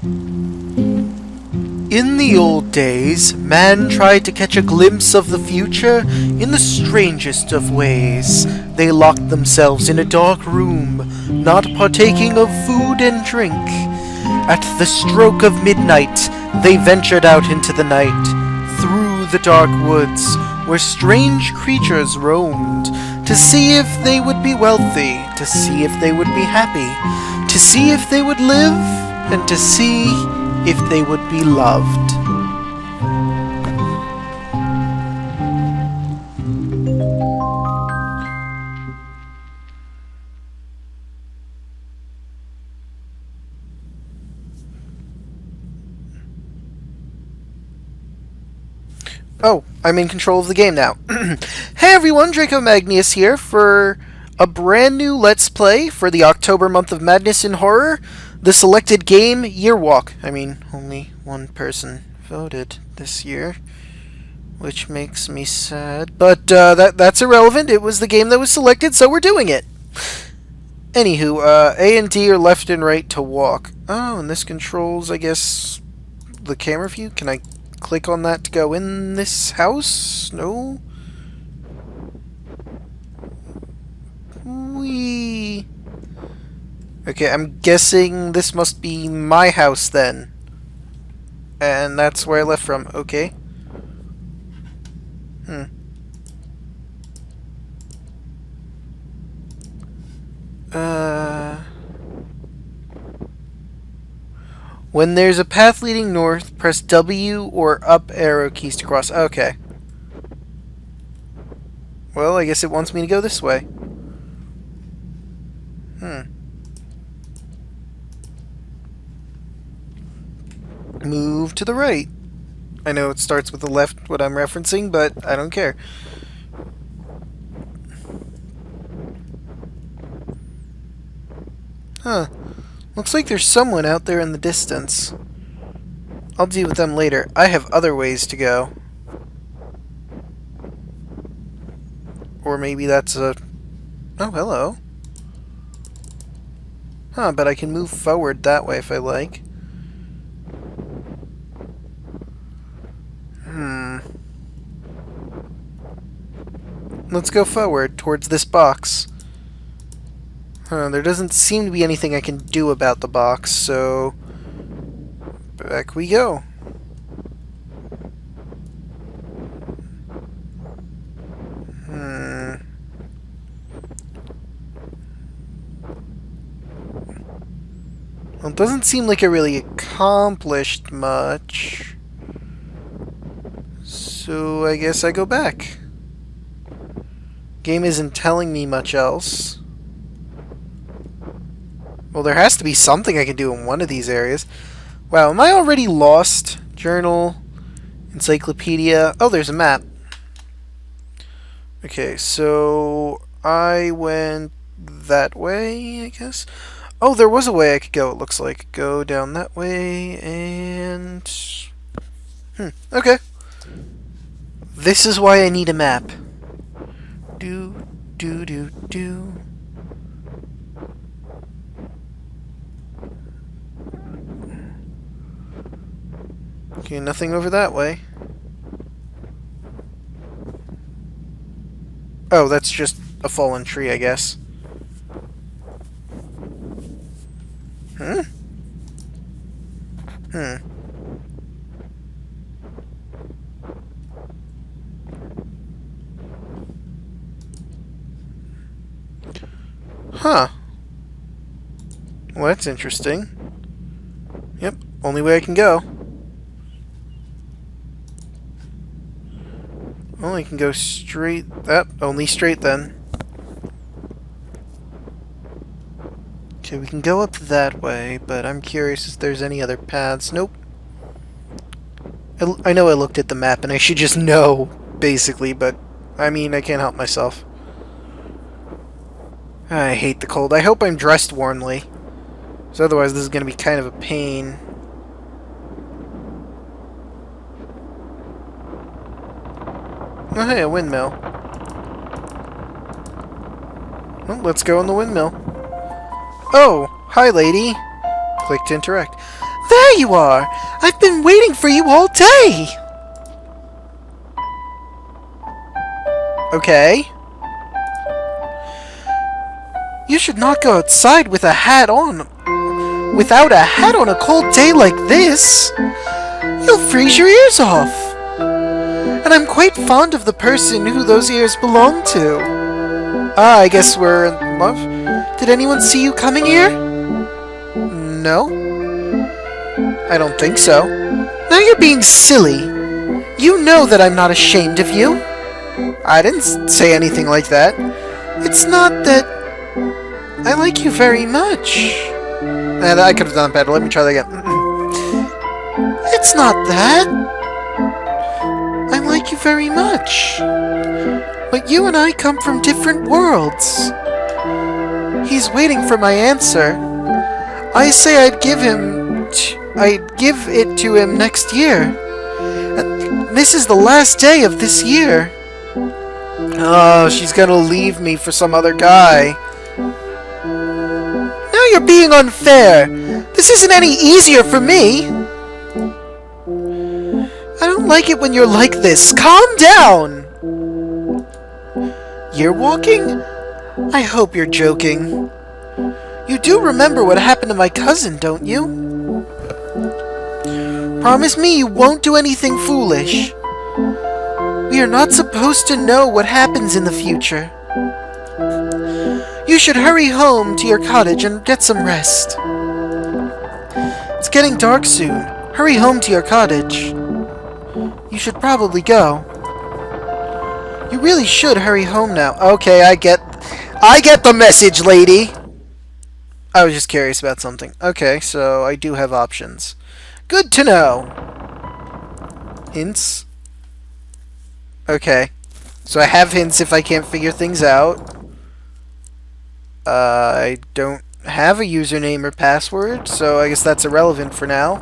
In the old days, man tried to catch a glimpse of the future in the strangest of ways. They locked themselves in a dark room, not partaking of food and drink. At the stroke of midnight, they ventured out into the night, through the dark woods, where strange creatures roamed, to see if they would be wealthy, to see if they would be happy, to see if they would live, and to see if they would be loved. Oh, I'm in control of the game now. Hey everyone, Draco Magnius here for a brand new Let's Play for the October month of madness in horror. The selected game, Year Walk. I mean, only one person voted this year, which makes me sad. But that's irrelevant. It was the game that was selected, so we're doing it. Anywho, A and D are left and right to walk. Oh, and this controls, I guess, the camera view? Can I click on that to go in this house? No? Whee! Okay, I'm guessing this must be my house then. And that's where I left from. Okay. When there's a path leading north, press W or up arrow keys to cross. Okay. Well, I guess it wants me to go this way. Move to the right. I know it starts with the left, what I'm referencing, but I don't care. Huh. Looks like there's someone out there in the distance. I'll deal with them later. I have other ways to go. Or maybe that's a... Oh, hello. Huh, but I can move forward that way if I like. Let's go forward towards this box. There doesn't seem to be anything I can do about the box, so back we go. Well, it doesn't seem like it really accomplished much, so I guess I go back. Game isn't telling me much else. Well, there has to be something I can do in one of these areas. Wow, am I already lost? Journal, encyclopedia. Oh, there's a map. Okay, so I went that way, I guess. Oh, there was a way I could go, it looks like. Go down that way, and... okay. This is why I need a map. Do. Okay, nothing over that way. Oh, that's just a fallen tree, I guess. Huh. Well, that's interesting. Yep, only way I can go. Well, I can go straight... only straight then. Okay, we can go up that way, but I'm curious if there's any other paths. Nope. I know I looked at the map and I should just know, basically, but I mean, I can't help myself. I hate the cold. I hope I'm dressed warmly, so otherwise this is going to be kind of a pain. Oh, hey, a windmill. Well, let's go in the windmill. Oh, hi, lady. Click to interact. There you are! I've been waiting for you all day! Okay. You should not go outside with a hat on. Without a hat on a cold day like this. You'll freeze your ears off. And I'm quite fond of the person who those ears belong to. Ah, I guess we're in love. Did anyone see you coming here? No. I don't think so. Now you're being silly. You know that I'm not ashamed of you. I didn't say anything like that. It's not that I like you very much. I could have done better. Let me try that again. It's not that. I like you very much. But you and I come from different worlds. He's waiting for my answer. I say I'd give it to him next year. And this is the last day of this year. Oh, she's gonna leave me for some other guy. Now you're being unfair. This isn't any easier for me. I don't like it when you're like this. Calm down. Year walking? I hope you're joking. You do remember what happened to my cousin, don't you? Promise me you won't do anything foolish. We are not supposed to know what happens in the future. You should hurry home to your cottage and get some rest. It's getting dark soon. Hurry home to your cottage. You should probably go. You really should hurry home now. Okay, I get the message, lady. I was just curious about something. Okay, so I do have options. Good to know. Hints. Okay. So I have hints if I can't figure things out. I don't have a username or password, so I guess that's irrelevant for now.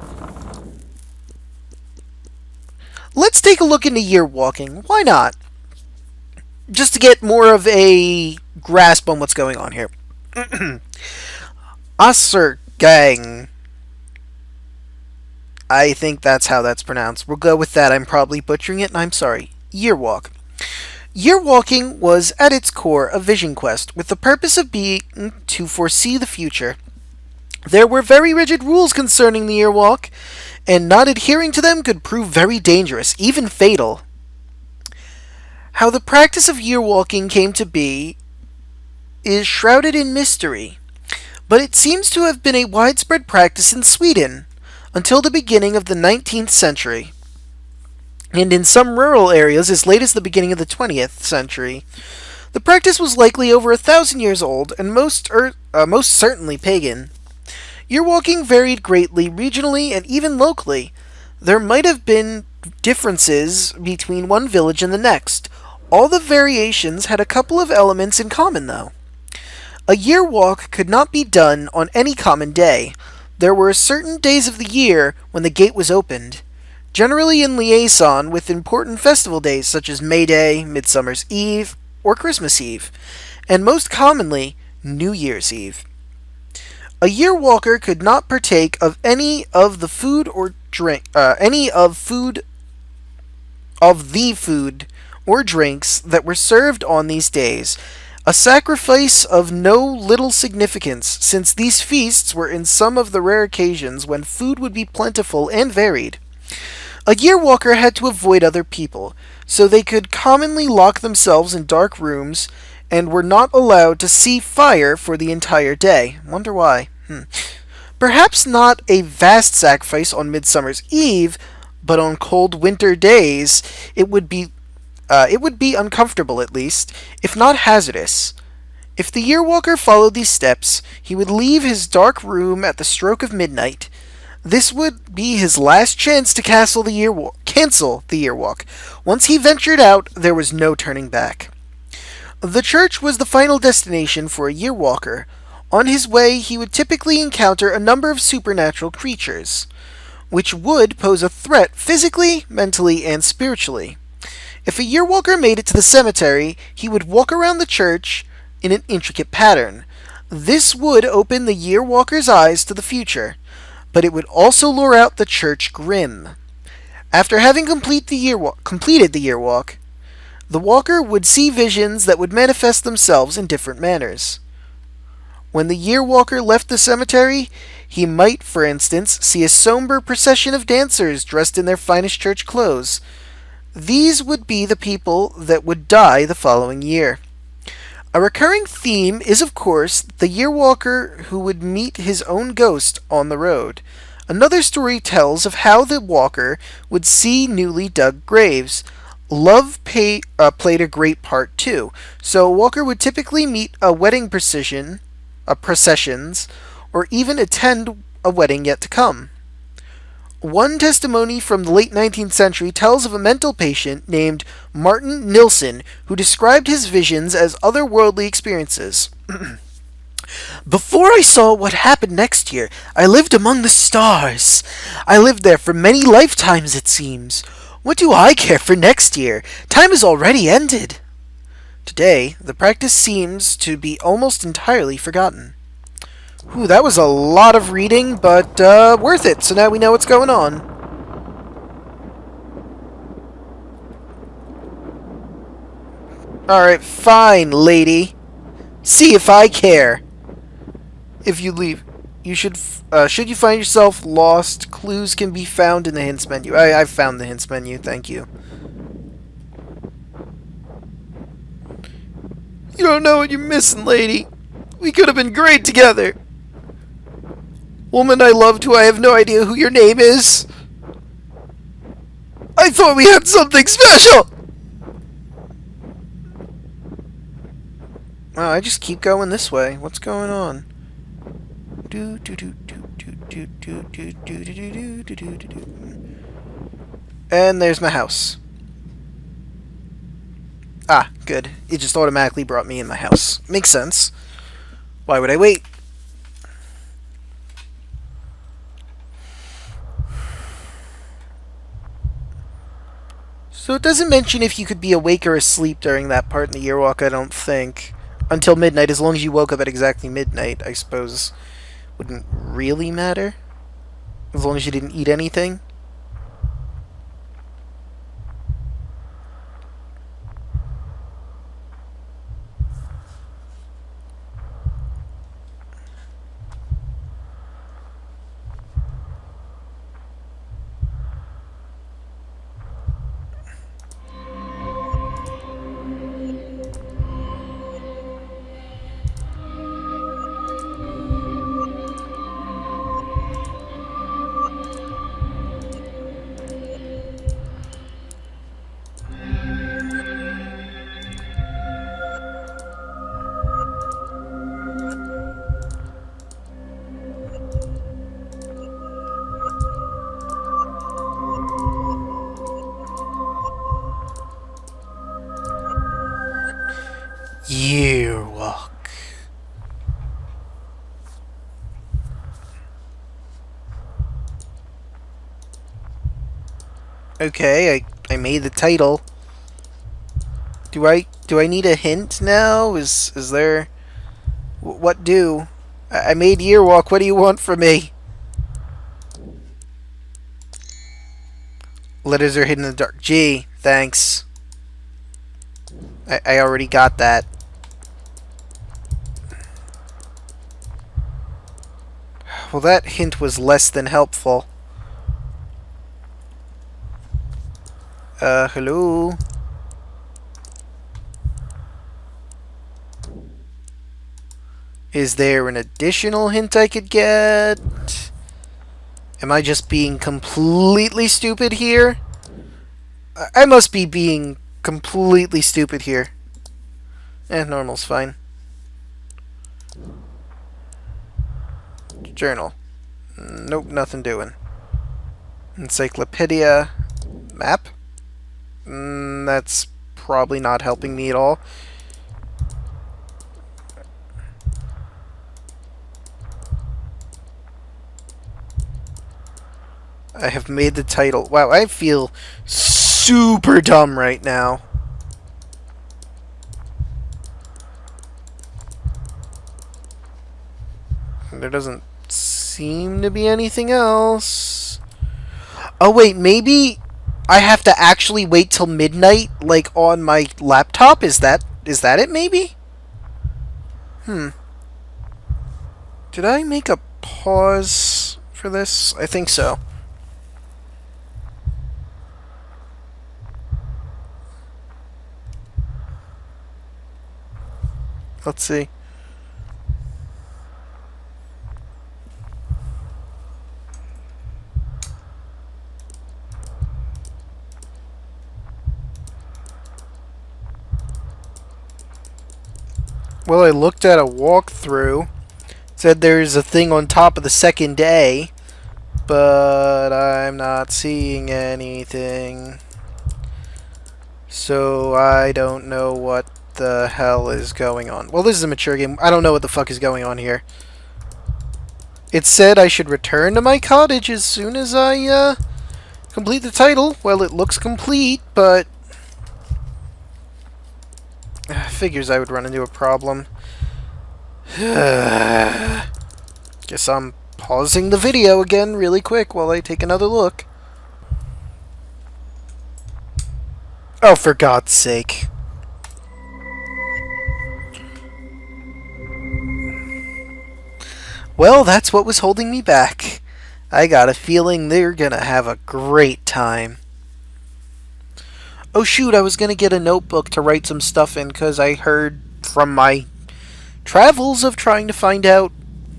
Let's take a look into year walking. Why not? Just to get more of a grasp on what's going on here. Asser Gang. I think that's how that's pronounced. We'll go with that. I'm probably butchering it, and I'm sorry. Year walk. Year walking was, at its core, a vision quest, with the purpose of being to foresee the future. There were very rigid rules concerning the year walk, and not adhering to them could prove very dangerous, even fatal. How the practice of year walking came to be is shrouded in mystery, but it seems to have been a widespread practice in Sweden until the beginning of the 19th century, and in some rural areas as late as the beginning of the 20th century. The practice was likely over 1,000 years old, and most certainly pagan. Year walking varied greatly regionally and even locally. There might have been differences between one village and the next. All the variations had a couple of elements in common, though. A year walk could not be done on any common day. There were certain days of the year when the gate was opened, generally in liaison with important festival days such as May Day, Midsummer's Eve, or Christmas Eve, and most commonly, New Year's Eve. A year walker could not partake of any of the food or drinks that were served on these days, a sacrifice of no little significance, since these feasts were in some of the rare occasions when food would be plentiful and varied. A year walker had to avoid other people, so they could commonly lock themselves in dark rooms and were not allowed to see fire for the entire day. Wonder why. Perhaps not a vast sacrifice on Midsummer's Eve, but on cold winter days it would be uncomfortable at least, if not hazardous. If the year walker followed these steps, he would leave his dark room at the stroke of midnight. This would be his last chance to cancel the year walk. Once he ventured out, there was no turning back. The church was the final destination for a year walker. On his way, he would typically encounter a number of supernatural creatures, which would pose a threat physically, mentally, and spiritually. If a year walker made it to the cemetery, he would walk around the church in an intricate pattern. This would open the year walker's eyes to the future. but it would also lure out the church Grimm. After having completed the year walk, the walker would see visions that would manifest themselves in different manners. When the year walker left the cemetery, he might, for instance, see a somber procession of dancers dressed in their finest church clothes. These would be the people that would die the following year. A recurring theme is, of course, the year walker who would meet his own ghost on the road. Another story tells of how the walker would see newly dug graves. Love played a great part too. So a walker would typically meet a wedding processions, or even attend a wedding yet to come. One testimony from the late 19th century tells of a mental patient named Martin Nilsson who described his visions as otherworldly experiences. Before I saw what happened next year, I lived among the stars. I lived there for many lifetimes, it seems. What do I care for next year? Time has already ended. Today, the practice seems to be almost entirely forgotten. Whew, that was a lot of reading, but worth it, so now we know what's going on. Alright, fine, lady. See if I care. If you leave, should you find yourself lost, clues can be found in the hints menu. I've found the hints menu, thank you. You don't know what you're missing, lady. We could have been great together. Woman I loved who I have no idea who your name is. I thought we had something special! Oh, I just keep going this way. What's going on? And there's my house. Ah, good. It just automatically brought me in my house. Makes sense. Why would I wait? So it doesn't mention if you could be awake or asleep during that part in the year walk, I don't think. Until midnight, as long as you woke up at exactly midnight, I suppose. Wouldn't really matter. As long as you didn't eat anything. Year walk. Okay, I made the title. Do I need a hint now? Is there what do? I made year walk. What do you want from me? Letters are hidden in the dark. Gee, thanks. I already got that. Well, that hint was less than helpful. Hello? Is there an additional hint I could get? Am I just being completely stupid here? I must be being completely stupid here. Normal's fine. Journal. Nope, nothing doing. Encyclopedia. Map? That's probably not helping me at all. I have made the title. Wow, I feel super dumb right now. There doesn't seem to be anything else. Oh wait, maybe I have to actually wait till midnight, like on my laptop? Is that it maybe? Did I make a pause for this? I think so. Let's see. Well, I looked at a walkthrough. Said there's a thing on top of the second day, but I'm not seeing anything. So I don't know what the hell is going on. Well, this is a mature game. I don't know what the fuck is going on here. It said I should return to my cottage as soon as I complete the title. Well, it looks complete, but figures I would run into a problem. Guess I'm pausing the video again really quick while I take another look. Oh, for God's sake. Well, that's what was holding me back. I got a feeling they're gonna have a great time. Oh shoot, I was gonna get a notebook to write some stuff in because I heard from my travels of trying to find out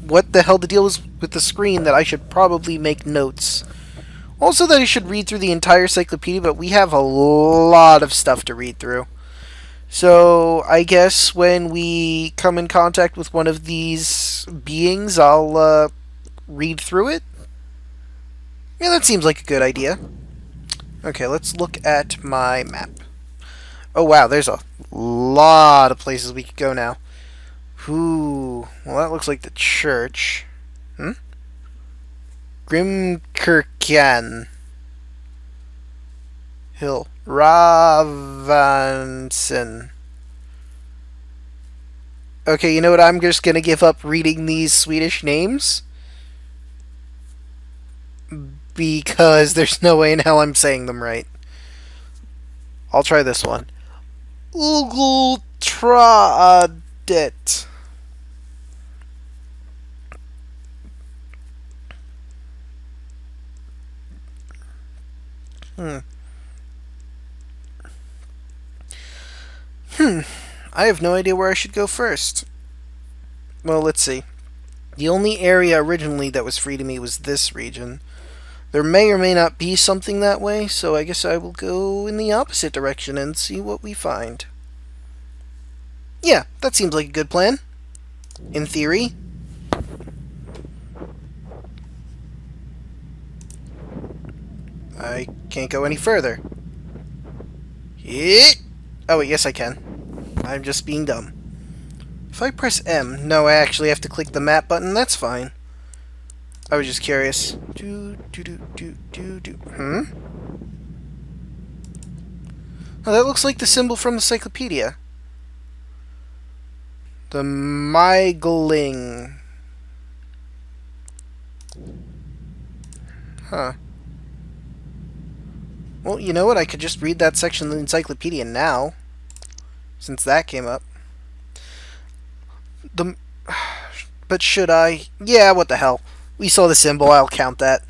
what the hell the deal is with the screen that I should probably make notes. Also that I should read through the entire encyclopedia, but we have a lot of stuff to read through. So I guess when we come in contact with one of these beings, I'll read through it. Yeah, that seems like a good idea. Okay, let's look at my map. Oh wow, there's a lot of places we could go now. Ooh, well that looks like the church. Grimkirkjan Hill. Ravansen. Okay, you know what? I'm just gonna give up reading these Swedish names. Because there's no way in hell I'm saying them right. I'll try this one. Ugltradet. I have no idea where I should go first. Well, let's see. The only area originally that was free to me was this region. There may or may not be something that way, so I guess I will go in the opposite direction and see what we find. Yeah, that seems like a good plan. In theory. I can't go any further. Oh, wait, yes I can. I'm just being dumb. If I press M... No, I actually have to click the map button. That's fine. I was just curious. Oh, that looks like the symbol from the encyclopedia. The Mygling. Huh. Well, you know what? I could just read that section of the encyclopedia now. Since that came up. But should I? Yeah, what the hell. We saw the symbol, I'll count that.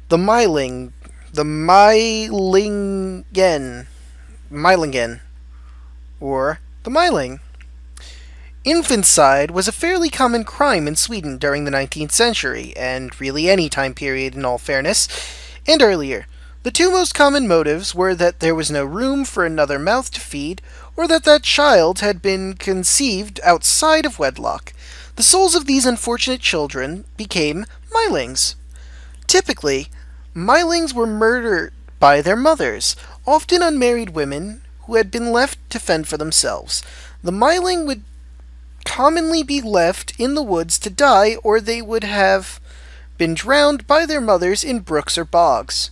The Mylingen. Or the Myling. Infanticide was a fairly common crime in Sweden during the 19th century, and really any time period in all fairness, and earlier. The two most common motives were that there was no room for another mouth to feed, or that that child had been conceived outside of wedlock. The souls of these unfortunate children became Mylings. Typically, Mylings were murdered by their mothers, often unmarried women who had been left to fend for themselves. The Myling would commonly be left in the woods to die, or they would have been drowned by their mothers in brooks or bogs.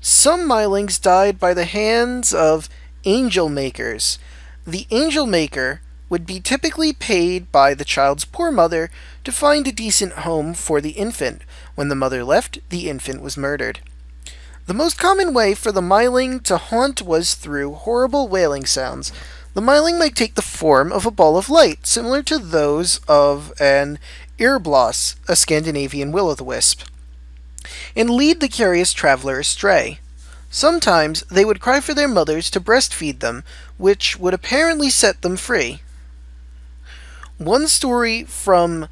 Some Mylings died by the hands of angel makers. The angel maker would be typically paid by the child's poor mother to find a decent home for the infant. When the mother left, the infant was murdered. The most common way for the myling to haunt was through horrible wailing sounds. The myling might take the form of a ball of light, similar to those of an earbloss, a Scandinavian will-o'-the-wisp, and lead the curious traveler astray. Sometimes they would cry for their mothers to breastfeed them, which would apparently set them free. One story from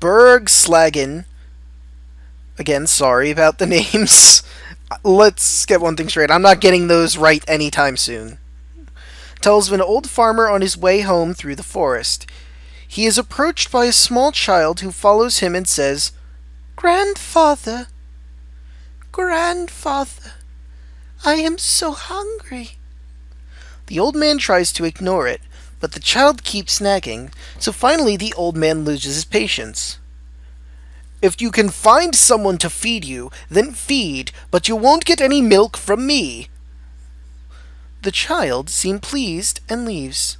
Bergslagen, again, sorry about the names. Let's get one thing straight. I'm not getting those right anytime soon. Tells of an old farmer on his way home through the forest. He is approached by a small child who follows him and says, "Grandfather, grandfather, I am so hungry." The old man tries to ignore it, but the child keeps nagging, so finally the old man loses his patience. "If you can find someone to feed you, then feed, but you won't get any milk from me." The child seems pleased and leaves.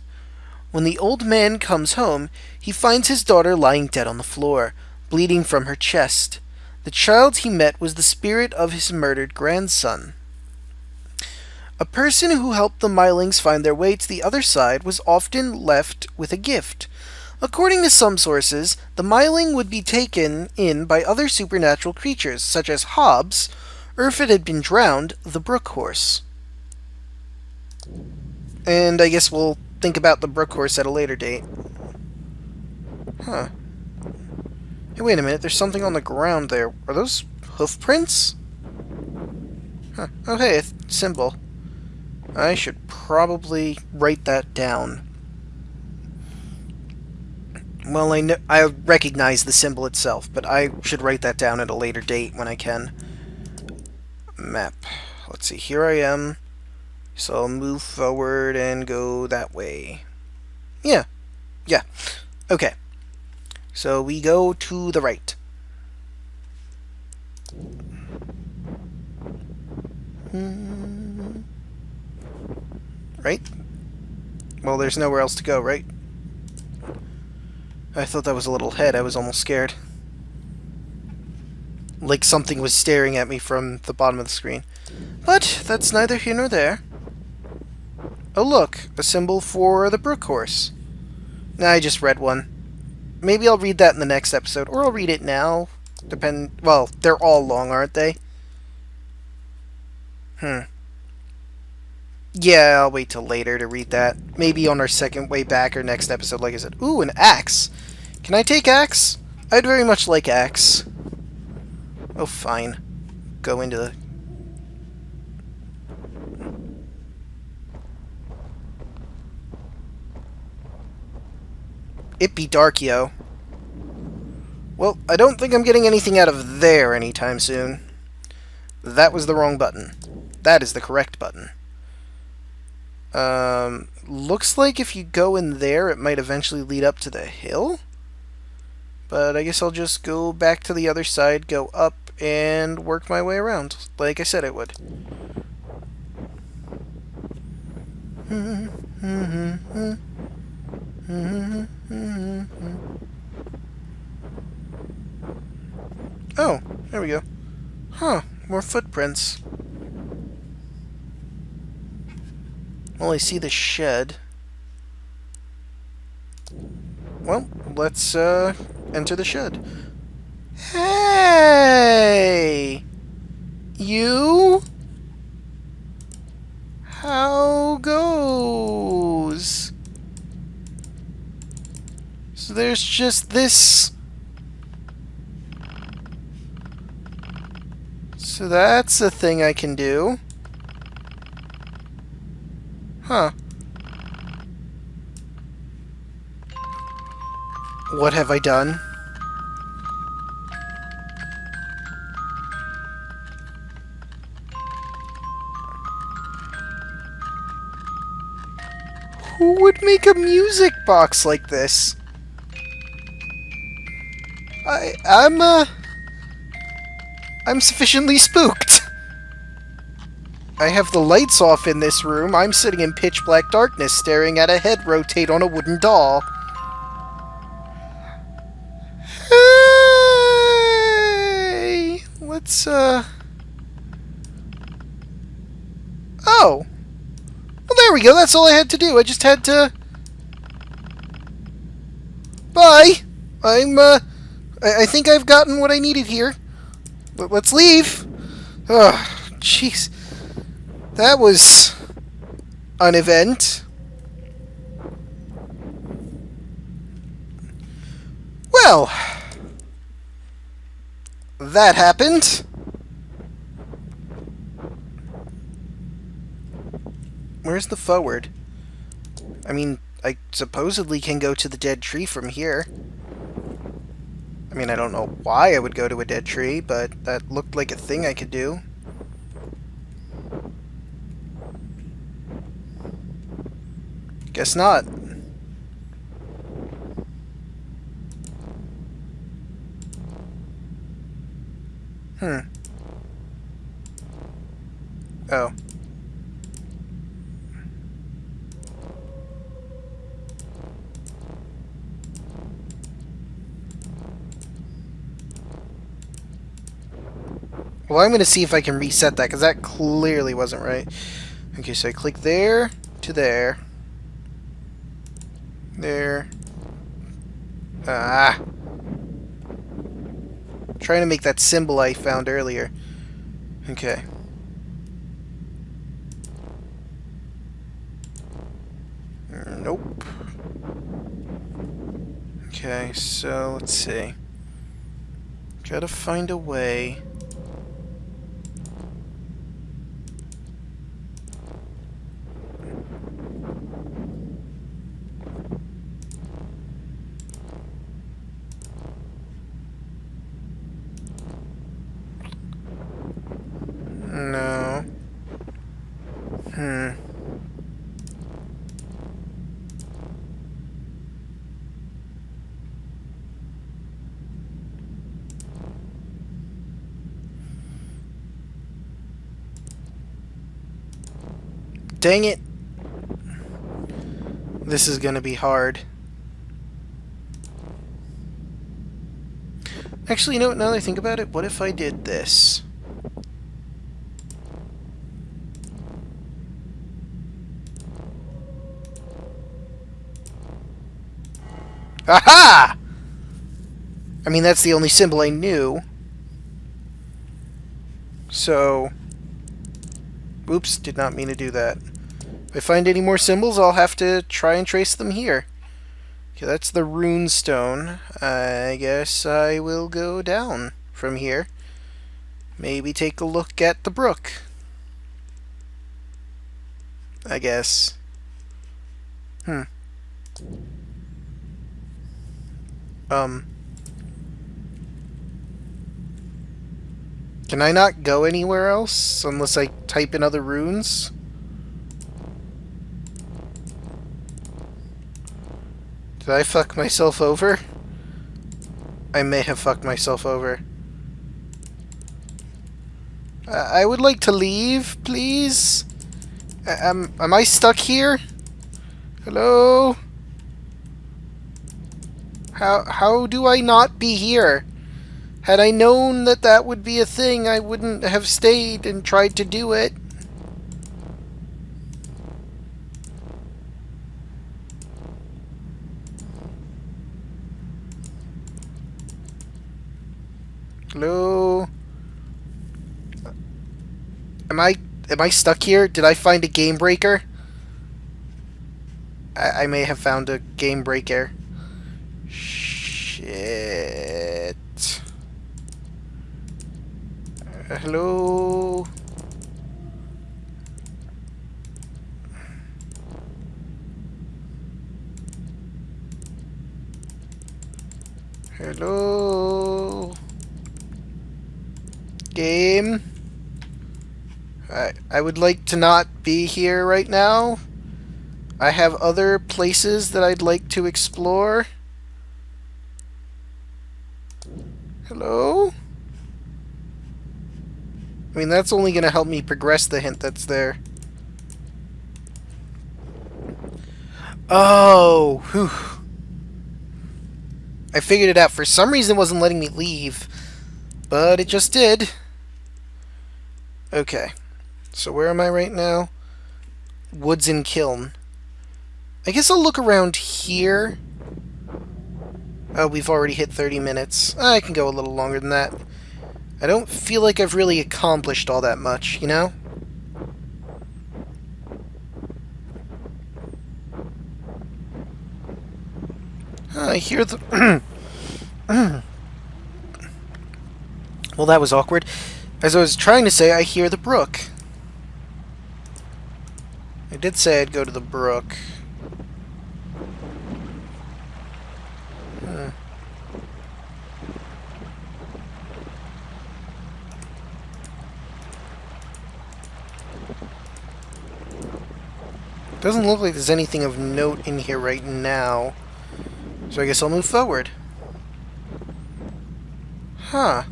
When the old man comes home, he finds his daughter lying dead on the floor, bleeding from her chest. The child he met was the spirit of his murdered grandson. A person who helped the Mylings find their way to the other side was often left with a gift. According to some sources, the Myling would be taken in by other supernatural creatures, such as Hobbs, or if it had been drowned, the brook horse. And I guess we'll think about the brook horse at a later date. Huh. Hey, wait a minute, there's something on the ground there. Are those hoof prints? Huh. Oh, hey, a symbol. I should probably write that down. Well, I recognize the symbol itself, but I should write that down at a later date when I can. Map. Let's see, here I am. So I'll move forward and go that way. Yeah. Okay. So we go to the right. Right? Well, there's nowhere else to go, right? I thought that was a little head. I was almost scared. Like something was staring at me from the bottom of the screen. But that's neither here nor there. Oh look, a symbol for the brook horse. Nah, I just read one. Maybe I'll read that in the next episode, or I'll read it now. Well, they're all long, aren't they? Yeah, I'll wait till later to read that. Maybe on our second way back or next episode, like I said. Ooh, an axe. Can I take axe? I'd very much like axe. Oh, fine. Go into the... It be dark, yo. Well, I don't think I'm getting anything out of there anytime soon. That was the wrong button. That is the correct button. Looks like if you go in there, it might eventually lead up to the hill? But I guess I'll just go back to the other side, go up, and work my way around, like I said it would. Oh, there we go. Huh, more footprints. Well, I see the shed. Well, let's enter the shed. Hey! You? How goes? So there's just this. So that's a thing I can do. Huh. What have I done? Who would make a music box like this? I'm sufficiently spooked. I have the lights off in this room. I'm sitting in pitch black darkness staring at a head rotate on a wooden doll. Hey! Let's, Oh! Well, there we go. That's all I had to do. I just had to... Bye! I think I've gotten what I needed here. Let's leave. Oh, jeez. That was... an event. Well... that happened. Where's the forward? I mean, I supposedly can go to the dead tree from here. I mean, I don't know why I would go to a dead tree, but that looked like a thing I could do. Guess not. Oh. Well, I'm going to see if I can reset that, because that clearly wasn't right. Okay, so I click there to there. There. Ah. Trying to make that symbol I found earlier. Okay. Nope. Okay, so let's see. Gotta find a way. No. Dang it. This is gonna be hard. Actually, you know what, now that I think about it, what if I did this? Aha! I mean, that's the only symbol I knew. So... oops, did not mean to do that. If I find any more symbols, I'll have to try and trace them here. Okay, that's the rune stone. I guess I will go down from here. Maybe take a look at the brook. I guess. Can I not go anywhere else unless I type in other runes? Did I fuck myself over? I may have fucked myself over. I would like to leave, please. Am I stuck here? Hello? How do I not be here? Had I known that that would be a thing, I wouldn't have stayed and tried to do it. Hello? Am I stuck here? Did I find a game breaker? I may have found a game breaker. Shit. Hello? Hello? Game? I would like to not be here right now. I have other places that I'd like to explore. Hello? I mean, that's only going to help me progress the hint that's there. Oh, whew. I figured it out. For some reason, it wasn't letting me leave, but it just did. Okay, so where am I right now? Woods and Kiln. I guess I'll look around here. Oh, we've already hit 30 minutes. I can go a little longer than that. I don't feel like I've really accomplished all that much, you know? I hear the... Well, that was awkward. As I was trying to say, I hear the brook. I did say I'd go to the brook. Doesn't look like there's anything of note in here right now. So I guess I'll move forward. Huh.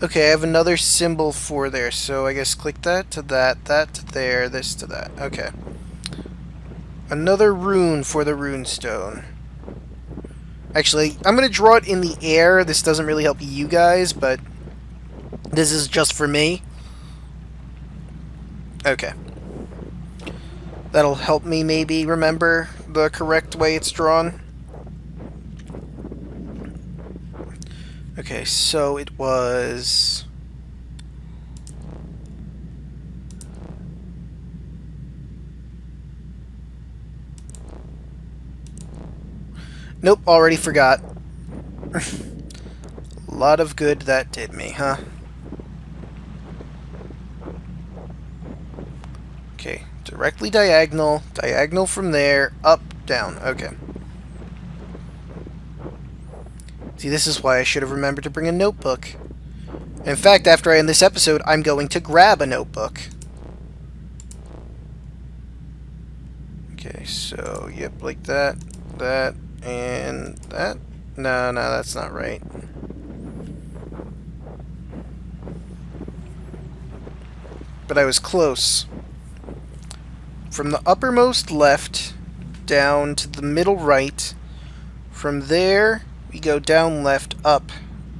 Okay, I have another symbol for there, so I guess click that to that, that to there, this to that. Okay. Another rune for the runestone. Actually, I'm going to draw it in the air. This doesn't really help you guys, but this is just for me. Okay. That'll help me maybe remember the correct way it's drawn. Okay, so it was... Nope, already forgot. A lot of good that did me, huh? Okay, directly diagonal, diagonal from there, up, down, okay. See, this is why I should have remembered to bring a notebook. In fact, after I end this episode, I'm going to grab a notebook. Okay, so, yep, like that, that, and that. No, that's not right. But I was close. From the uppermost left down to the middle right. From there, we go down left, up,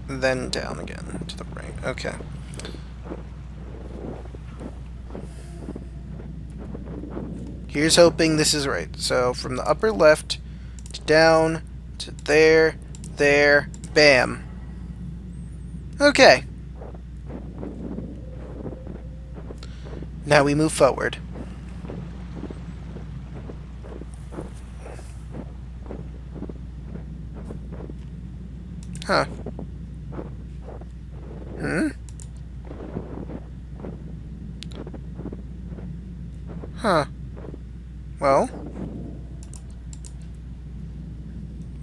then down again to the right. Okay. Here's hoping this is right. So from the upper left to down to there, there, bam. Okay. Now we move forward. Huh. Huh. Well,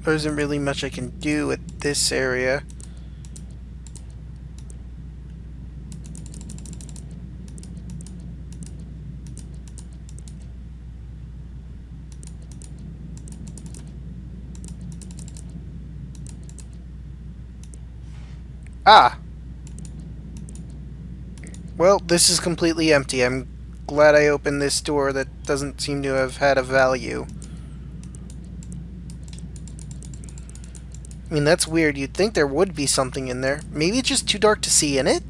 there isn't really much I can do at this area. Ah! Well, this is completely empty. I'm glad I opened this door that doesn't seem to have had a value. I mean, that's weird. You'd think there would be something in there. Maybe it's just too dark to see in it?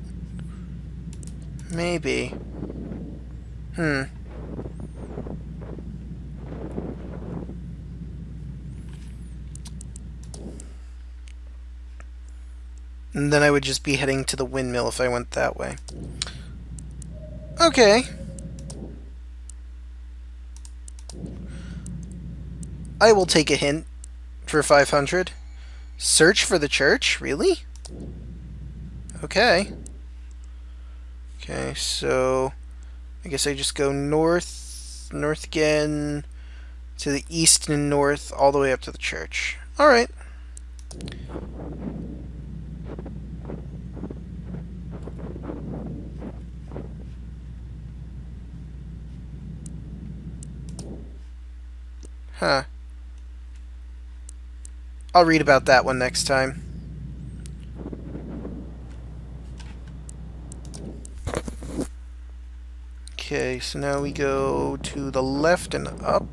Maybe. And then I would just be heading to the windmill if I went that way. Okay. I will take a hint for 500. Search for the church? Really? Okay. Okay, so I guess I just go north, north again, to the east and north, all the way up to the church. Alright. Huh. I'll read about that one next time. Okay, so now we go to the left and up.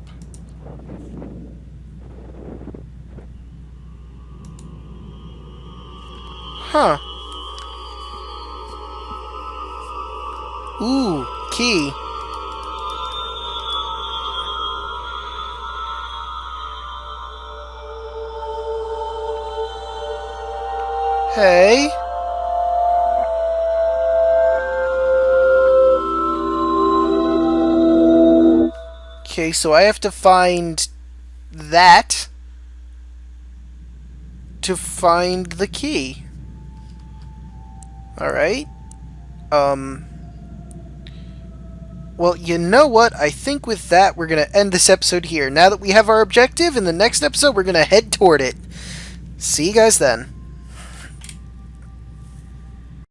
Huh. Ooh, key. Hey. Okay, so I have to find that to find the key. Alright. Well, you know what? I think with that, we're going to end this episode here. Now that we have our objective, in the next episode, we're going to head toward it. See you guys then.